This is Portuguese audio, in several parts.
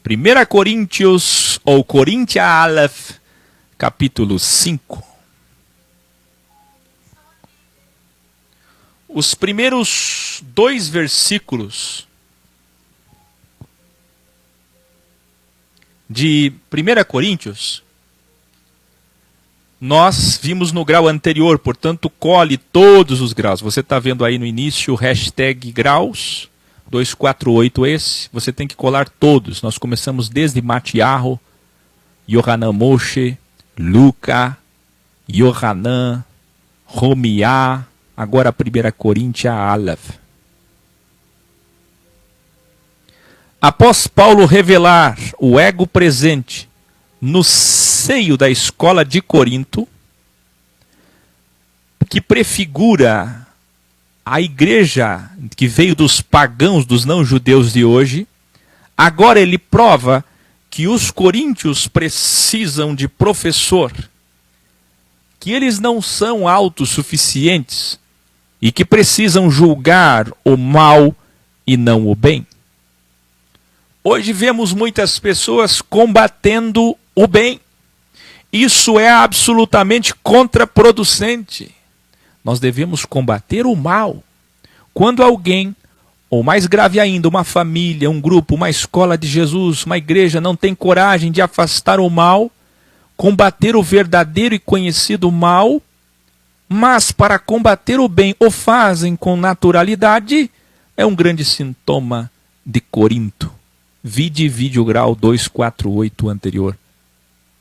1 Coríntios, ou Coríntia Aleph, capítulo 5. Os primeiros 2 versículos de 1 Coríntios, nós vimos no grau anterior, portanto, cole todos os graus. Você está vendo aí no início o hashtag graus, 248 esse, você tem que colar todos. Nós começamos desde Matiarro, Yohanan Moshe, Luca, Yohanan, Romiá, agora 1 Coríntia Aleph. Após Paulo revelar o ego presente no seio da escola de Corinto, que prefigura a igreja que veio dos pagãos, dos não-judeus de hoje, agora ele prova que os coríntios precisam de professor, que eles não são autossuficientes e que precisam julgar o mal e não o bem. Hoje vemos muitas pessoas combatendo o bem. Isso é absolutamente contraproducente. Nós devemos combater o mal. Quando alguém, ou mais grave ainda, uma família, um grupo, uma escola de Jesus, uma igreja não tem coragem de afastar o mal, combater o verdadeiro e conhecido mal, mas para combater o bem o fazem com naturalidade, é um grande sintoma de Corinto. Vide o grau 248 anterior.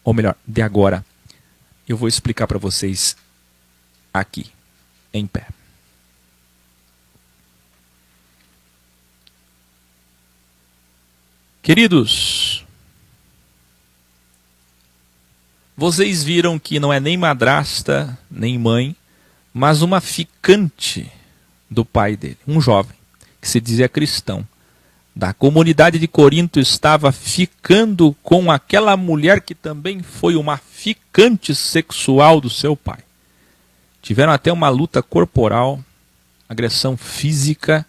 Ou melhor, de agora. Eu vou explicar para vocês aqui, em pé. Queridos, vocês viram que não é nem madrasta, nem mãe, mas uma ficante do pai dele, um jovem, que se dizia cristão, da comunidade de Corinto, estava ficando com aquela mulher que também foi uma ficante sexual do seu pai. Tiveram até uma luta corporal, agressão física,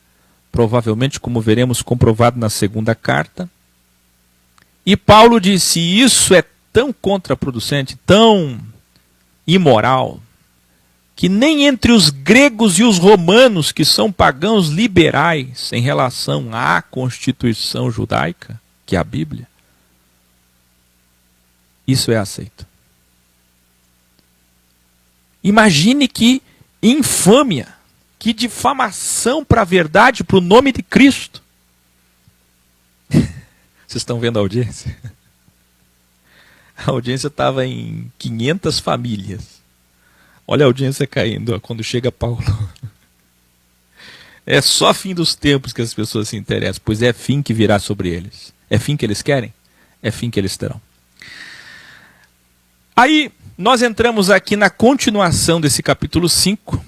provavelmente, como veremos, comprovado na segunda carta. E Paulo disse, isso é tão contraproducente, tão imoral, que nem entre os gregos e os romanos, que são pagãos liberais em relação à Constituição judaica, que é a Bíblia, isso é aceito. Imagine que infâmia, que difamação para a verdade, para o nome de Cristo. Vocês estão vendo a audiência? A audiência estava em 500 famílias. Olha a audiência caindo quando chega Paulo. É só fim dos tempos que as pessoas se interessam, pois é fim que virá sobre eles. É fim que eles querem? É fim que eles terão. Aí nós entramos aqui na continuação desse capítulo 5,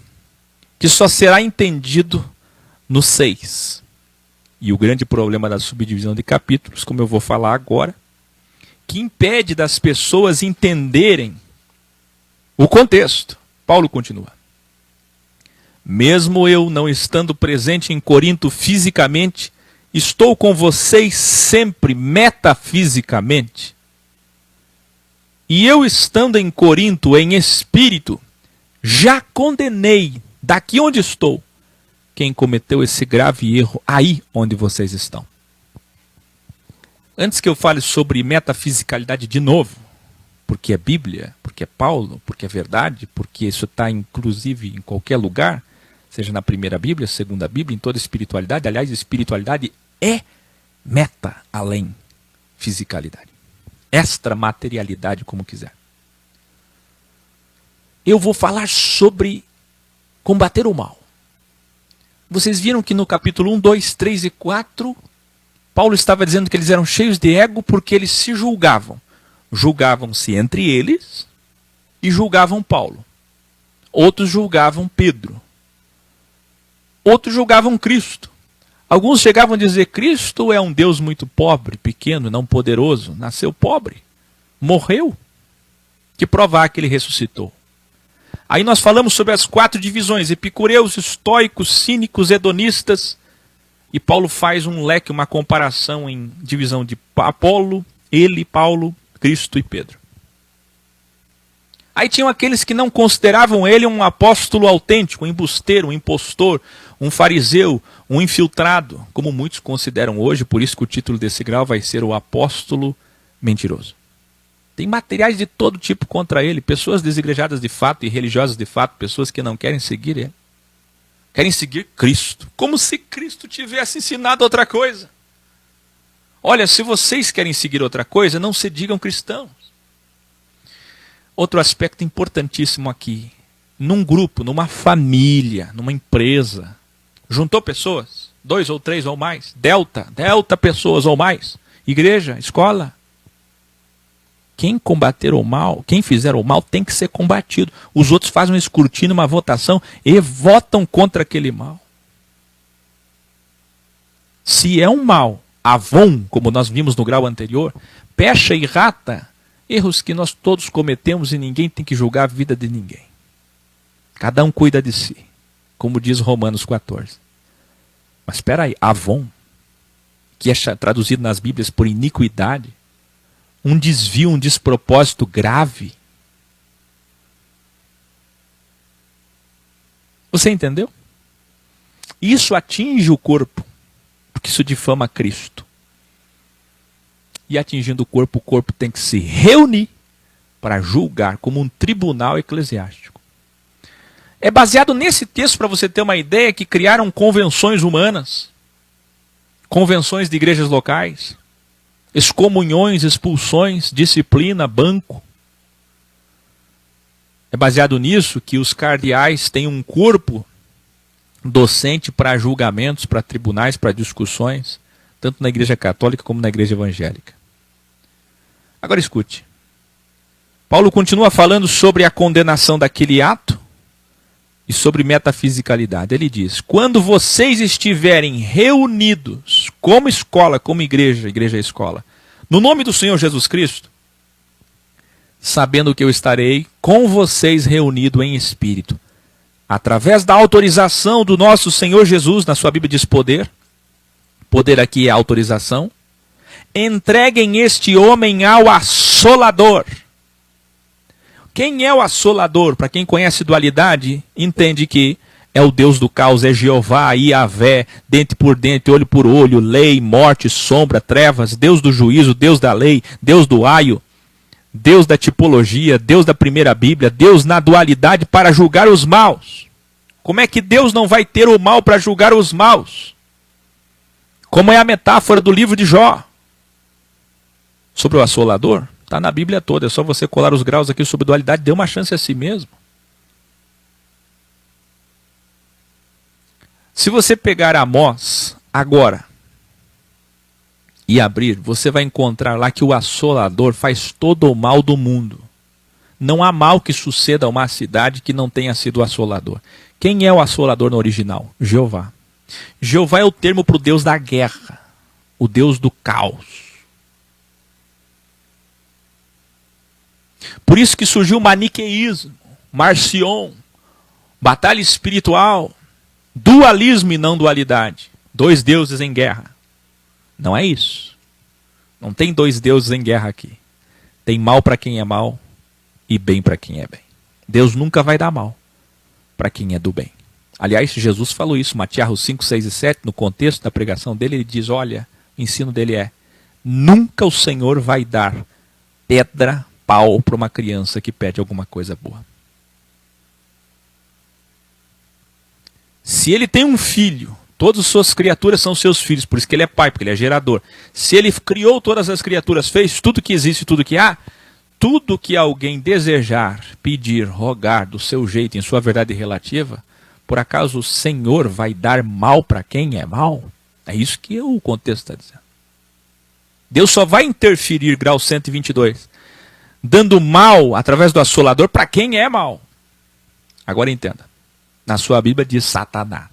que só será entendido no 6. E o grande problema da subdivisão de capítulos, como eu vou falar agora, que impede das pessoas entenderem o contexto. Paulo continua. Mesmo eu não estando presente em Corinto fisicamente, estou com vocês sempre metafisicamente. E eu estando em Corinto em espírito, já condenei, daqui onde estou, quem cometeu esse grave erro aí onde vocês estão. Antes que eu fale sobre metafisicalidade de novo, porque é Bíblia, porque é Paulo, porque é verdade, porque isso está inclusive em qualquer lugar, seja na primeira Bíblia, segunda Bíblia, em toda espiritualidade. Aliás, espiritualidade é meta além fisicalidade. Extra materialidade, como quiser. Eu vou falar sobre combater o mal. Vocês viram que no capítulo 1, 2, 3 e 4, Paulo estava dizendo que eles eram cheios de ego porque eles se julgavam. Julgavam-se entre eles e julgavam Paulo. Outros julgavam Pedro. Outros julgavam Cristo. Alguns chegavam a dizer, Cristo é um Deus muito pobre, pequeno, não poderoso. Nasceu pobre. Morreu. Que provar que ele ressuscitou. Aí nós falamos sobre as 4 divisões, epicureus, estoicos, cínicos, hedonistas, E Paulo faz um leque, uma comparação em divisão de Apolo, ele, Paulo, Cristo e Pedro. Aí tinham aqueles que não consideravam ele um apóstolo autêntico, um embusteiro, um impostor, um fariseu, um infiltrado, como muitos consideram hoje, por isso que o título desse grau vai ser o apóstolo mentiroso. Tem materiais de todo tipo contra ele, pessoas desigrejadas de fato e religiosas de fato, pessoas que não querem seguir ele. Querem seguir Cristo, como se Cristo tivesse ensinado outra coisa. Olha, se vocês querem seguir outra coisa, não se digam cristãos. Outro aspecto importantíssimo aqui, num grupo, numa família, numa empresa, juntou pessoas, 2 ou 3 ou mais, delta pessoas ou mais, igreja, escola. Quem combater o mal, quem fizer o mal tem que ser combatido. Os outros fazem um escrutínio, uma votação e votam contra aquele mal. Se é um mal, avon, como nós vimos no grau anterior, pecha e rata, erros que nós todos cometemos e ninguém tem que julgar a vida de ninguém. Cada um cuida de si, como diz Romanos 14. Mas espera aí, avon, que é traduzido nas Bíblias por iniquidade, um desvio, um despropósito grave. Você entendeu? Isso atinge o corpo, porque isso difama Cristo. E atingindo o corpo tem que se reunir para julgar como um tribunal eclesiástico. É baseado nesse texto, para você ter uma ideia, que criaram convenções humanas, convenções de igrejas locais, excomunhões, expulsões, disciplina, banco. É baseado nisso que os cardeais têm um corpo docente para julgamentos, para tribunais, para discussões, tanto na igreja católica como na igreja evangélica. Agora escute. Paulo continua falando sobre a condenação daquele ato e sobre metafisicalidade. Ele diz: quando vocês estiverem reunidos como escola, como igreja, igreja é escola, no nome do Senhor Jesus Cristo, sabendo que eu estarei com vocês reunido em espírito, através da autorização do nosso Senhor Jesus, na sua Bíblia diz poder, poder aqui é autorização, entreguem este homem ao assolador. Quem é o assolador? Para quem conhece dualidade, entende que é o Deus do caos, é Jeová, Iavé, dente por dente, olho por olho, lei, morte, sombra, trevas, Deus do juízo, Deus da lei, Deus do aio, Deus da tipologia, Deus da primeira Bíblia, Deus na dualidade para julgar os maus. Como é que Deus não vai ter o mal para julgar os maus? Como é a metáfora do livro de Jó? Sobre o assolador, está na Bíblia toda, é só você colar os graus aqui sobre dualidade, dê uma chance a si mesmo. Se você pegar Amós agora e abrir, você vai encontrar lá que o assolador faz todo o mal do mundo. Não há mal que suceda a uma cidade que não tenha sido assolador. Quem é o assolador no original? Jeová. Jeová é o termo para o Deus da guerra, o Deus do caos. Por isso que surgiu o maniqueísmo, Marcion, batalha espiritual, dualismo e não dualidade. 2 deuses em guerra. Não é isso. Não tem 2 deuses em guerra aqui. Tem mal para quem é mal e bem para quem é bem. Deus nunca vai dar mal para quem é do bem. Aliás, Jesus falou isso, Mateus 5, 6 e 7, no contexto da pregação dele, ele diz, olha, o ensino dele é, nunca o Senhor vai dar pedra, pau para uma criança que pede alguma coisa boa. Se ele tem um filho, todas as suas criaturas são seus filhos, por isso que ele é pai, porque ele é gerador. Se ele criou todas as criaturas, fez tudo que existe, tudo que há, tudo que alguém desejar, pedir, rogar do seu jeito, em sua verdade relativa, por acaso o Senhor vai dar mal para quem é mal? É isso que o contexto está dizendo. Deus só vai interferir, grau 122, dando mal através do assolador para quem é mal. Agora entenda. Na sua Bíblia diz Satanás.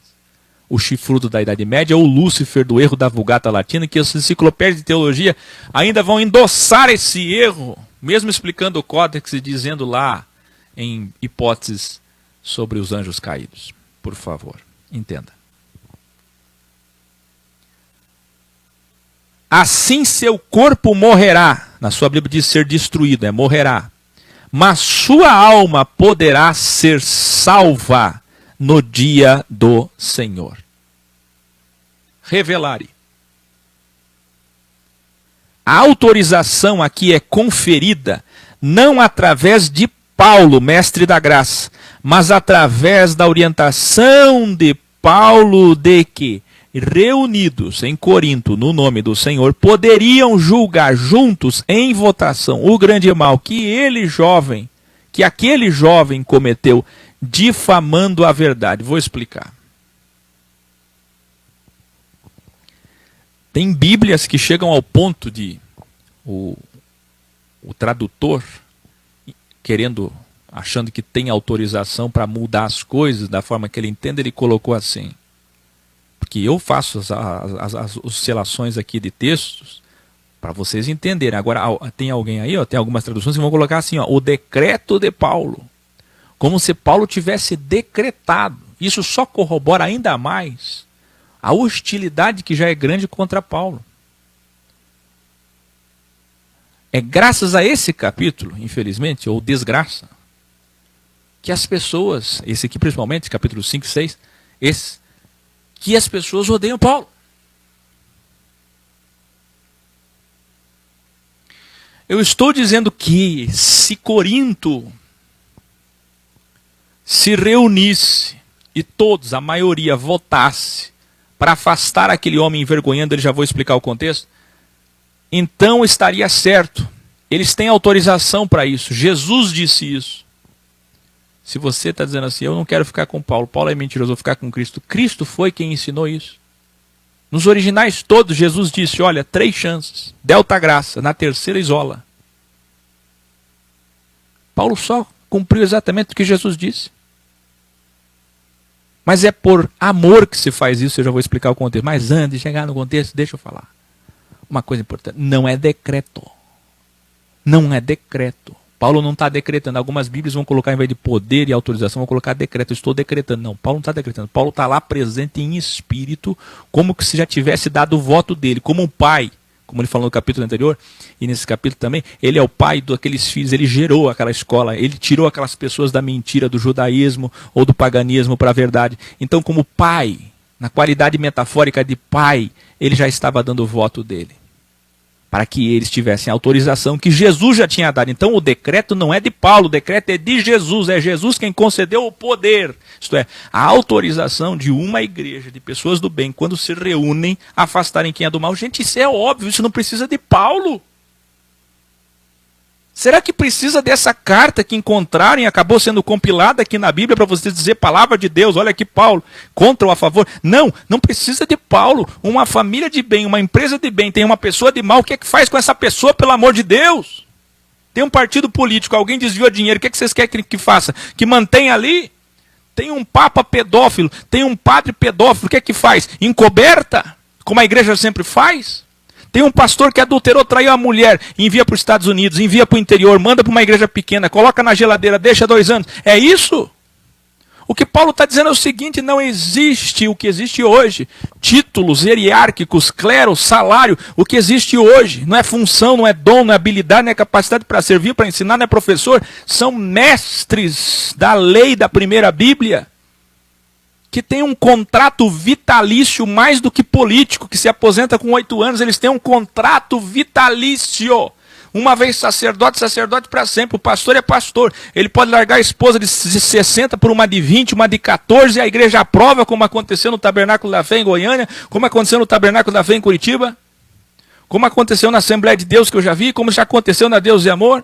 O chifrudo da Idade Média, ou Lúcifer do erro da Vulgata Latina, que as enciclopédias de teologia ainda vão endossar esse erro, mesmo explicando o códex e dizendo lá em hipóteses sobre os anjos caídos. Por favor, entenda. assim seu corpo morrerá. Na sua Bíblia diz ser destruído, morrerá. Mas sua alma poderá ser salva no dia do Senhor. Revelare. A autorização aqui é conferida não através de Paulo, mestre da graça, mas através da orientação de Paulo de que, reunidos em Corinto no nome do Senhor, poderiam julgar juntos em votação o grande mal que aquele jovem cometeu, difamando a verdade. Vou explicar. Tem Bíblias que chegam ao ponto de o tradutor, achando que tem autorização para mudar as coisas da forma que ele entende, ele colocou assim. Porque eu faço as oscilações aqui de textos para vocês entenderem. Agora, tem alguém aí, tem algumas traduções que vão colocar assim, o decreto de Paulo. Como se Paulo tivesse decretado. Isso só corrobora ainda mais a hostilidade que já é grande contra Paulo. É graças a esse capítulo, infelizmente, ou desgraça, que as pessoas, esse aqui principalmente, capítulo 5 e 6, que as pessoas odeiam Paulo. Eu estou dizendo que se Corinto se reunisse e todos, a maioria, votasse para afastar aquele homem envergonhando, já vou explicar o contexto, então estaria certo. Eles têm autorização para isso. Jesus disse isso. Se você está dizendo assim, eu não quero ficar com Paulo, Paulo é mentiroso, vou ficar com Cristo. Cristo foi quem ensinou isso. Nos originais todos, Jesus disse, olha, 3 chances, delta graça, na terceira isola. Paulo só cumpriu exatamente o que Jesus disse. Mas é por amor que se faz isso, eu já vou explicar o contexto. Mas antes de chegar no contexto, deixa eu falar. Uma coisa importante, não é decreto. Não é decreto. Paulo não está decretando. Algumas Bíblias vão colocar, em vez de poder e autorização, vão colocar decreto. Eu estou decretando. Não, Paulo não está decretando. Paulo está lá presente em espírito, como que se já tivesse dado o voto dele, como um pai. Como ele falou no capítulo anterior, e nesse capítulo também, ele é o pai daqueles filhos, ele gerou aquela escola, ele tirou aquelas pessoas da mentira, do judaísmo ou do paganismo para a verdade. Então, como pai, na qualidade metafórica de pai, ele já estava dando o voto dele, para que eles tivessem a autorização que Jesus já tinha dado. Então o decreto não é de Paulo, o decreto é de Jesus, é Jesus quem concedeu o poder, isto é, a autorização de uma igreja, de pessoas do bem, quando se reúnem, afastarem quem é do mal. Gente, isso é óbvio, isso não precisa de Paulo. Será que precisa dessa carta que encontraram e acabou sendo compilada aqui na Bíblia para você dizer palavra de Deus? Olha aqui Paulo, contra ou a favor? Não, não precisa de Paulo. Uma família de bem, uma empresa de bem, tem uma pessoa de mal, o que é que faz com essa pessoa, pelo amor de Deus? Tem um partido político, alguém desviou dinheiro, o que é que vocês querem que faça? Que mantenha ali? Tem um papa pedófilo, tem um padre pedófilo, o que é que faz? Encoberta? Como a igreja sempre faz? Tem um pastor que adulterou, traiu a mulher, envia para os Estados Unidos, envia para o interior, manda para uma igreja pequena, coloca na geladeira, deixa 2 anos. É isso? O que Paulo está dizendo é o seguinte, não existe o que existe hoje. Títulos hierárquicos, clero, salário, o que existe hoje. Não é função, não é dom, não é habilidade, não é capacidade para servir, para ensinar, não é professor. São mestres da lei da primeira Bíblia, que tem um contrato vitalício mais do que político, que se aposenta com 8 anos, eles têm um contrato vitalício. Uma vez sacerdote, sacerdote para sempre. O pastor é pastor. Ele pode largar a esposa de 60 por uma de 20, uma de 14, e a igreja aprova, como aconteceu no Tabernáculo da Fé em Goiânia, como aconteceu no Tabernáculo da Fé em Curitiba, como aconteceu na Assembleia de Deus que eu já vi, como já aconteceu na Deus e Amor,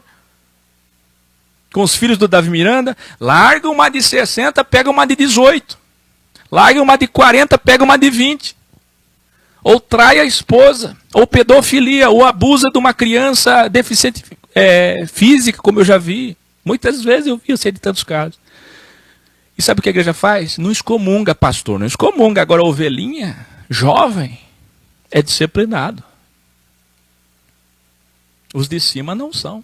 com os filhos do Davi Miranda. Larga uma de 60, pega uma de 18. Larga uma de 40, pega uma de 20. Ou trai a esposa, ou pedofilia, ou abusa de uma criança deficiente física, como eu já vi. Muitas vezes eu sei de tantos casos. E sabe o que a igreja faz? Não excomunga, pastor, não excomunga. Agora a ovelhinha, jovem, é disciplinado. Os de cima não são.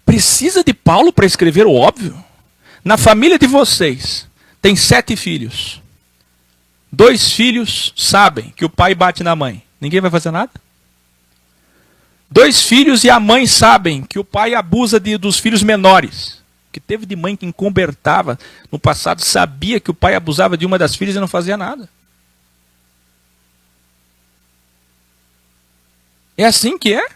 Precisa de Paulo para escrever o óbvio? Na família de vocês, tem 7 filhos. 2 filhos sabem que o pai bate na mãe. Ninguém vai fazer nada? 2 filhos e a mãe sabem que o pai abusa dos filhos menores. Que teve de mãe que encobertava no passado, sabia que o pai abusava de uma das filhas e não fazia nada. É assim que é.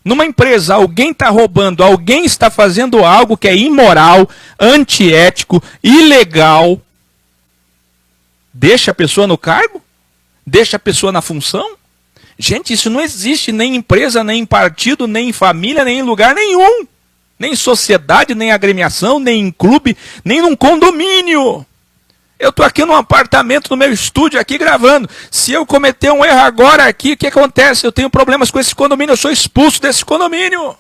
Numa empresa, alguém está roubando, alguém está fazendo algo que é imoral, antiético, ilegal. Deixa a pessoa no cargo? Deixa a pessoa na função? Gente, isso não existe nem em empresa, nem em partido, nem em família, nem em lugar nenhum. Nem em sociedade, nem em agremiação, nem em clube, nem num condomínio. Eu estou aqui num apartamento, no meu estúdio, aqui gravando. Se eu cometer um erro agora aqui, o que acontece? Eu tenho problemas com esse condomínio, eu sou expulso desse condomínio.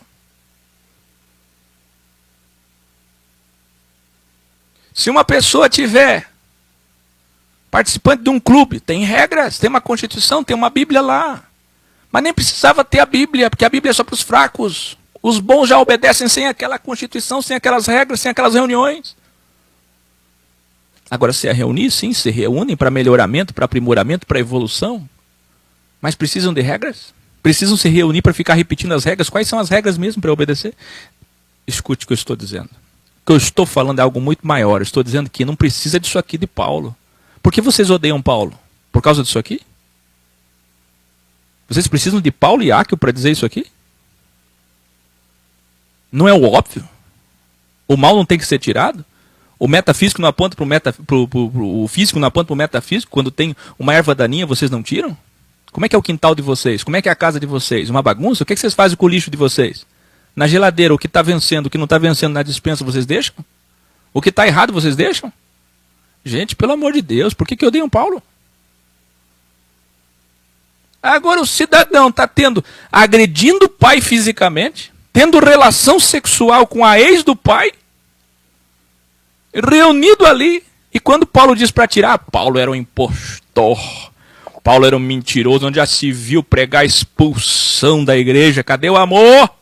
Se uma pessoa tiver participante de um clube, tem regras, tem uma Constituição, tem uma Bíblia lá. Mas nem precisava ter a Bíblia, porque a Bíblia é só para os fracos. Os bons já obedecem sem aquela Constituição, sem aquelas regras, sem aquelas reuniões. Agora, se é reunir, sim, se reúnem para melhoramento, para aprimoramento, para evolução. Mas precisam de regras? Precisam se reunir para ficar repetindo as regras? Quais são as regras mesmo para obedecer? Escute o que eu estou dizendo. O que eu estou falando é algo muito maior. Eu estou dizendo que não precisa disso aqui de Paulo. Por que vocês odeiam Paulo? Por causa disso aqui? Vocês precisam de Paulo e Áquio para dizer isso aqui? Não é o óbvio? O mal não tem que ser tirado? O metafísico não aponta o físico não aponta para o metafísico? Quando tem uma erva daninha, vocês não tiram? Como é que é o quintal de vocês? Como é que é a casa de vocês? Uma bagunça? O que vocês fazem com o lixo de vocês? Na geladeira, o que está vencendo, o que não está vencendo na despensa, vocês deixam? O que está errado, vocês deixam? Gente, pelo amor de Deus, por que odeiam Paulo? Agora o cidadão está agredindo o pai fisicamente, tendo relação sexual com a ex do pai, reunido ali. E quando Paulo diz para tirar, Paulo era um impostor, Paulo era um mentiroso, onde já se viu pregar a expulsão da igreja. Cadê o amor?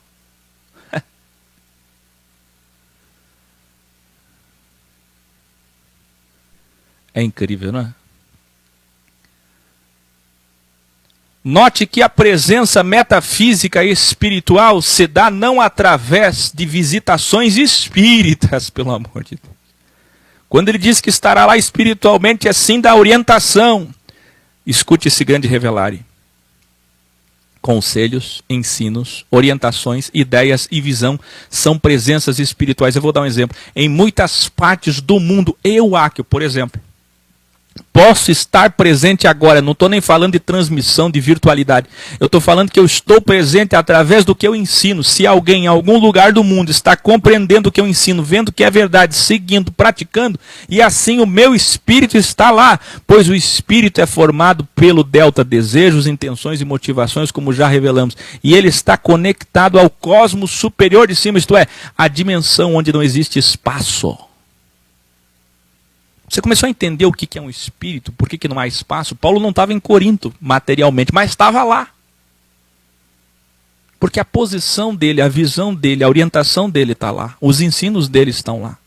É incrível, não é? Note que a presença metafísica e espiritual se dá não através de visitações espíritas, pelo amor de Deus. Quando ele diz que estará lá espiritualmente, é sim da orientação. Escute esse grande revelare. Conselhos, ensinos, orientações, ideias e visão são presenças espirituais. Eu vou dar um exemplo. Em muitas partes do mundo, eu, Áquio, por exemplo, posso estar presente agora. Não estou nem falando de transmissão, de virtualidade. Eu estou falando que eu estou presente através do que eu ensino. Se alguém em algum lugar do mundo está compreendendo o que eu ensino, vendo que é verdade, seguindo, praticando, e assim o meu espírito está lá, pois o espírito é formado pelo delta, desejos, intenções e motivações, como já revelamos, e ele está conectado ao cosmos superior de cima, isto é, a dimensão onde não existe espaço. Você começou a entender o que é um espírito, por que não há espaço? Paulo não estava em Corinto materialmente, mas estava lá. Porque a posição dele, a visão dele, a orientação dele está lá. Os ensinos dele estão lá.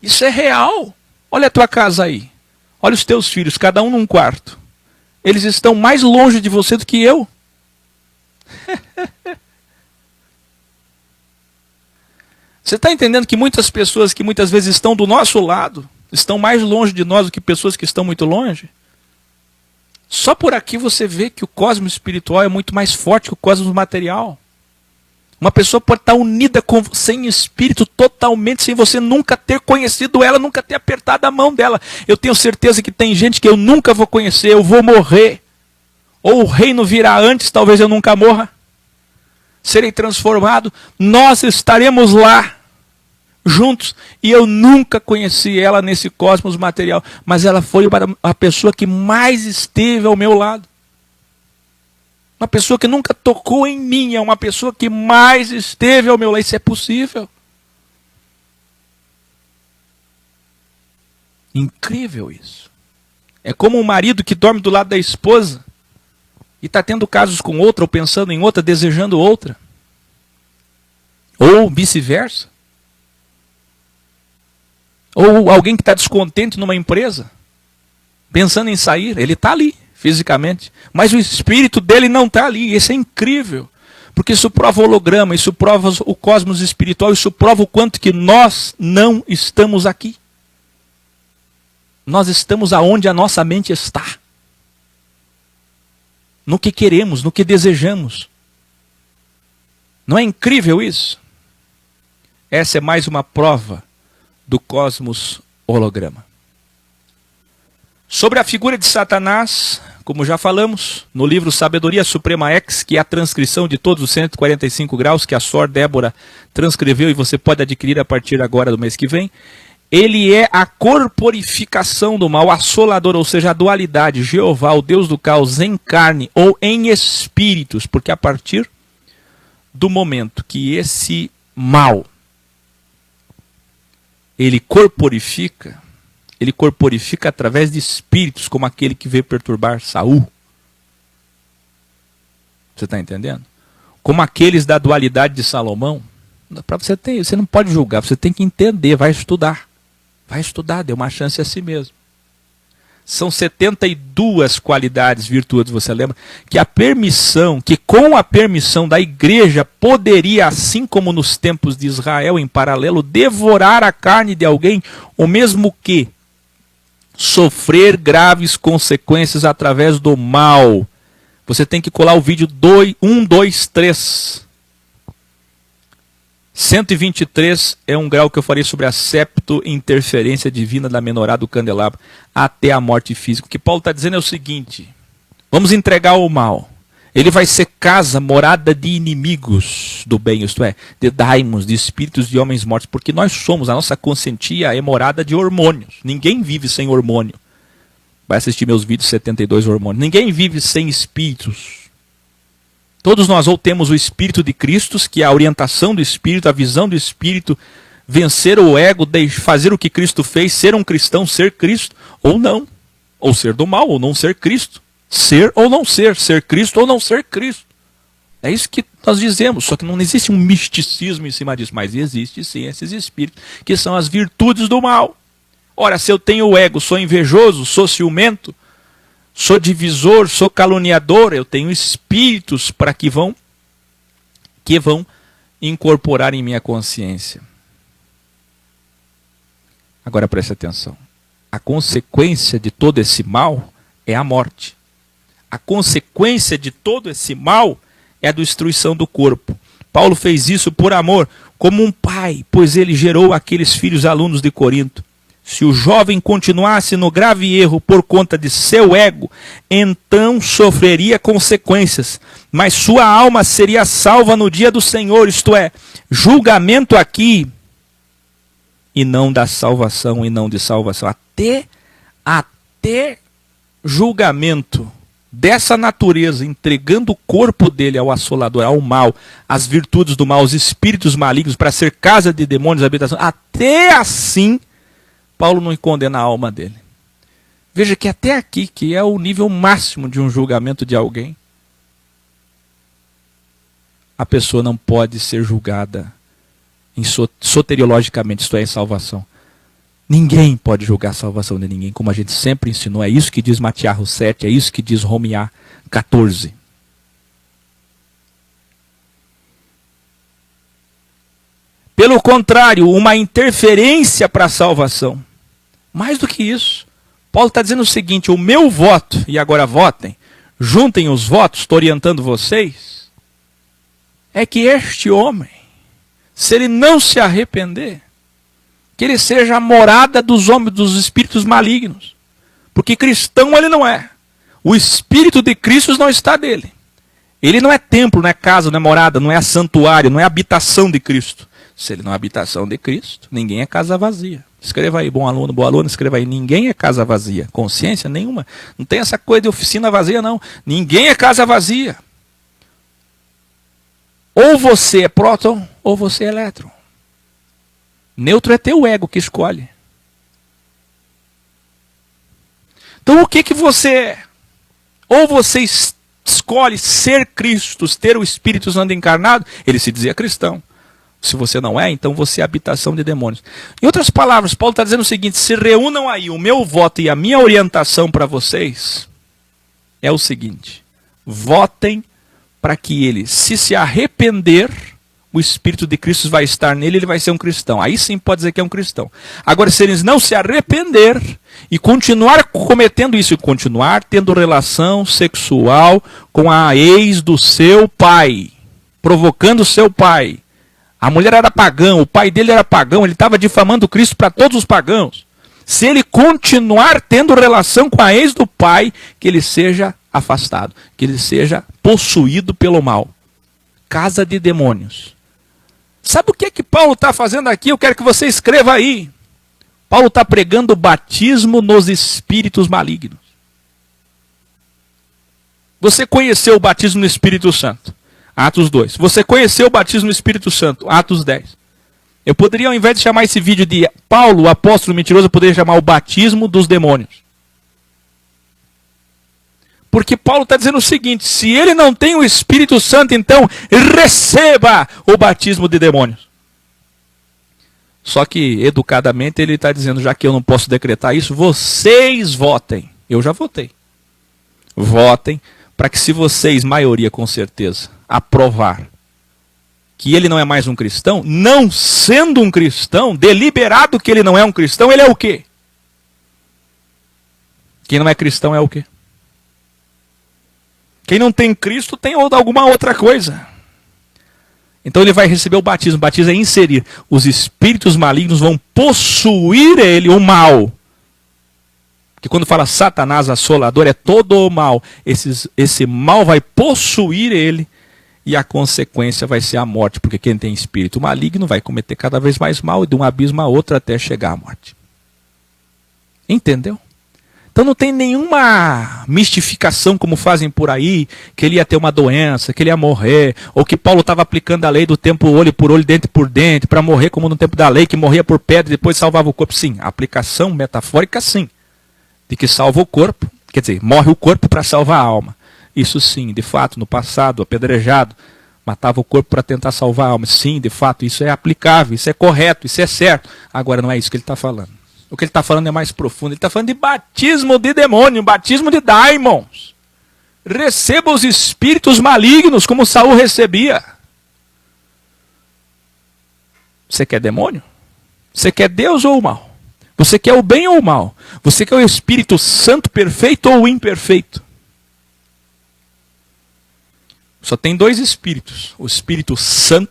Isso é real. Olha a tua casa aí. Olha os teus filhos, cada um num quarto. Eles estão mais longe de você do que eu. Você está entendendo que muitas pessoas que muitas vezes estão do nosso lado, estão mais longe de nós do que pessoas que estão muito longe? Só por aqui você vê que o cosmos espiritual é muito mais forte que o cosmos material. Uma pessoa pode estar unida com você em espírito totalmente, sem você nunca ter conhecido ela, nunca ter apertado a mão dela. Eu tenho certeza que tem gente que eu nunca vou conhecer, eu vou morrer. Ou o reino virá antes, talvez eu nunca morra. Serei transformado, nós estaremos lá juntos, e eu nunca conheci ela nesse cosmos material, mas ela foi a pessoa que mais esteve ao meu lado. Uma pessoa que nunca tocou em mim, é uma pessoa que mais esteve ao meu lado. Isso é possível. Incrível isso. É como um marido que dorme do lado da esposa e está tendo casos com outra, ou pensando em outra, desejando outra. Ou vice-versa. Ou alguém que está descontente numa empresa, pensando em sair. Ele está ali, fisicamente. Mas o espírito dele não está ali. Isso é incrível. Porque isso prova o holograma, isso prova o cosmos espiritual, isso prova o quanto que nós não estamos aqui. Nós estamos aonde a nossa mente está. No que queremos, no que desejamos. Não é incrível isso? Essa é mais uma prova do cosmos holograma. Sobre a figura de Satanás, como já falamos, no livro Sabedoria Suprema X, que é a transcrição de todos os 145 graus que a Sor Débora transcreveu e você pode adquirir a partir agora do mês que vem, ele é a corporificação do mal, assolador, ou seja, a dualidade, Jeová, o Deus do caos, em carne ou em espíritos, porque a partir do momento que esse mal, ele corporifica através de espíritos, como aquele que veio perturbar Saul. Você está entendendo? Como aqueles da dualidade de Salomão. Para você não pode julgar, você tem que entender, vai estudar. Vai estudar, dê uma chance a si mesmo. São 72 qualidades, virtudes, você lembra? Que com a permissão da igreja, poderia, assim como nos tempos de Israel, em paralelo, devorar a carne de alguém, ou mesmo que sofrer graves consequências através do mal. Você tem que colar o vídeo 1, 2, 3. 123 é um grau que eu farei sobre a septo-interferência divina da menorá do candelabro até a morte física. O que Paulo está dizendo é o seguinte: vamos entregar o mal. Ele vai ser casa, morada de inimigos do bem, isto é, de daimons, de espíritos de homens mortos, porque nós somos, a nossa consciência é morada de hormônios. Ninguém vive sem hormônio. Vai assistir meus vídeos 72 hormônios. Ninguém vive sem espíritos. Todos nós ou temos o Espírito de Cristo, que é a orientação do Espírito, a visão do Espírito, vencer o ego, fazer o que Cristo fez, ser um cristão, ser Cristo, ou não. Ou ser do mal, ou não ser Cristo. Ser ou não ser Cristo ou não ser Cristo. É isso que nós dizemos, só que não existe um misticismo em cima disso, mas existe sim esses espíritos, que são as virtudes do mal. Ora, se eu tenho o ego, sou invejoso, sou ciumento, sou divisor, sou caluniador, eu tenho espíritos para que vão incorporar em minha consciência. Agora preste atenção. A consequência de todo esse mal é a morte. A consequência de todo esse mal é a destruição do corpo. Paulo fez isso por amor, como um pai, pois ele gerou aqueles filhos alunos de Corinto. Se o jovem continuasse no grave erro por conta de seu ego, então sofreria consequências, mas sua alma seria salva no dia do Senhor, isto é, julgamento aqui, e não da salvação, e não de salvação. Até julgamento dessa natureza, entregando o corpo dele ao assolador, ao mal, às virtudes do mal, aos espíritos malignos, para ser casa de demônios, habitação, até assim, Paulo não condena a alma dele. Veja que até aqui, que é o nível máximo de um julgamento de alguém, a pessoa não pode ser julgada soteriologicamente, isto é, em salvação. Ninguém pode julgar a salvação de ninguém, como a gente sempre ensinou. É isso que diz Matiarro 7, é isso que diz Romiá 14. Pelo contrário, uma interferência para a salvação. Mais do que isso, Paulo está dizendo o seguinte: o meu voto, e agora votem, juntem os votos, estou orientando vocês, é que este homem, se ele não se arrepender, que ele seja a morada dos homens, dos espíritos malignos. Porque cristão ele não é. O Espírito de Cristo não está dele. Ele não é templo, não é casa, não é morada, não é santuário, não é habitação de Cristo. Se ele não é habitação de Cristo, ninguém é casa vazia. Escreva aí, bom aluno, boa aluna, escreva aí. Ninguém é casa vazia. Consciência nenhuma. Não tem essa coisa de oficina vazia, não. Ninguém é casa vazia. Ou você é próton, ou você é elétron. Neutro é teu ego que escolhe. Então o que você é? Ou você escolhe ser Cristo, ter o Espírito Santo encarnado, ele se dizia cristão. Se você não é, então você é habitação de demônios. Em outras palavras, Paulo está dizendo o seguinte: se reúnam aí, o meu voto e a minha orientação para vocês é o seguinte: votem para que ele, se arrepender, o Espírito de Cristo vai estar nele, ele vai ser um cristão. Aí sim pode dizer que é um cristão. Agora, se eles não se arrepender e continuar cometendo isso, e continuar tendo relação sexual com a ex do seu pai, provocando o seu pai, a mulher era pagã, o pai dele era pagão, ele estava difamando Cristo para todos os pagãos. Se ele continuar tendo relação com a ex do pai, que ele seja afastado, que ele seja possuído pelo mal. Casa de demônios. Sabe o que é que Paulo está fazendo aqui? Eu quero que você escreva aí. Paulo está pregando o batismo nos espíritos malignos. Você conheceu o batismo no Espírito Santo? Atos 2. Você conheceu o batismo no Espírito Santo? Atos 10. Eu poderia, ao invés de chamar esse vídeo de Paulo, o apóstolo mentiroso, eu poderia chamar o batismo dos demônios. Porque Paulo está dizendo o seguinte: se ele não tem o Espírito Santo, então receba o batismo de demônios. Só que, educadamente, ele está dizendo, já que eu não posso decretar isso, vocês votem. Eu já votei. Votem para que, se vocês, maioria com certeza, aprovar que ele não é mais um cristão, não sendo um cristão, deliberado que ele não é um cristão, ele é o quê? Quem não é cristão é o quê? Quem não tem Cristo tem alguma outra coisa. Então ele vai receber o batismo. O batismo é inserir. Os espíritos malignos vão possuir ele, o mal. Porque quando fala Satanás assolador, é todo o mal. Esse mal vai possuir ele e a consequência vai ser a morte. Porque quem tem espírito maligno vai cometer cada vez mais mal e de um abismo a outro até chegar à morte. Entendeu? Então não tem nenhuma mistificação como fazem por aí, que ele ia ter uma doença, que ele ia morrer, ou que Paulo estava aplicando a lei do tempo olho por olho, dente por dente, para morrer como no tempo da lei, que morria por pedra e depois salvava o corpo. Sim, a aplicação metafórica sim, de que salva o corpo, quer dizer, morre o corpo para salvar a alma. Isso sim, de fato, no passado, apedrejado, matava o corpo para tentar salvar a alma. Sim, de fato, isso é aplicável, isso é correto, isso é certo. Agora não é isso que ele está falando. O que ele está falando é mais profundo. Ele está falando de batismo de demônio, batismo de daimons. Receba os espíritos malignos como Saul recebia. Você quer demônio? Você quer Deus ou o mal? Você quer o bem ou o mal? Você quer o Espírito Santo perfeito ou o imperfeito? Só tem dois espíritos. O Espírito Santo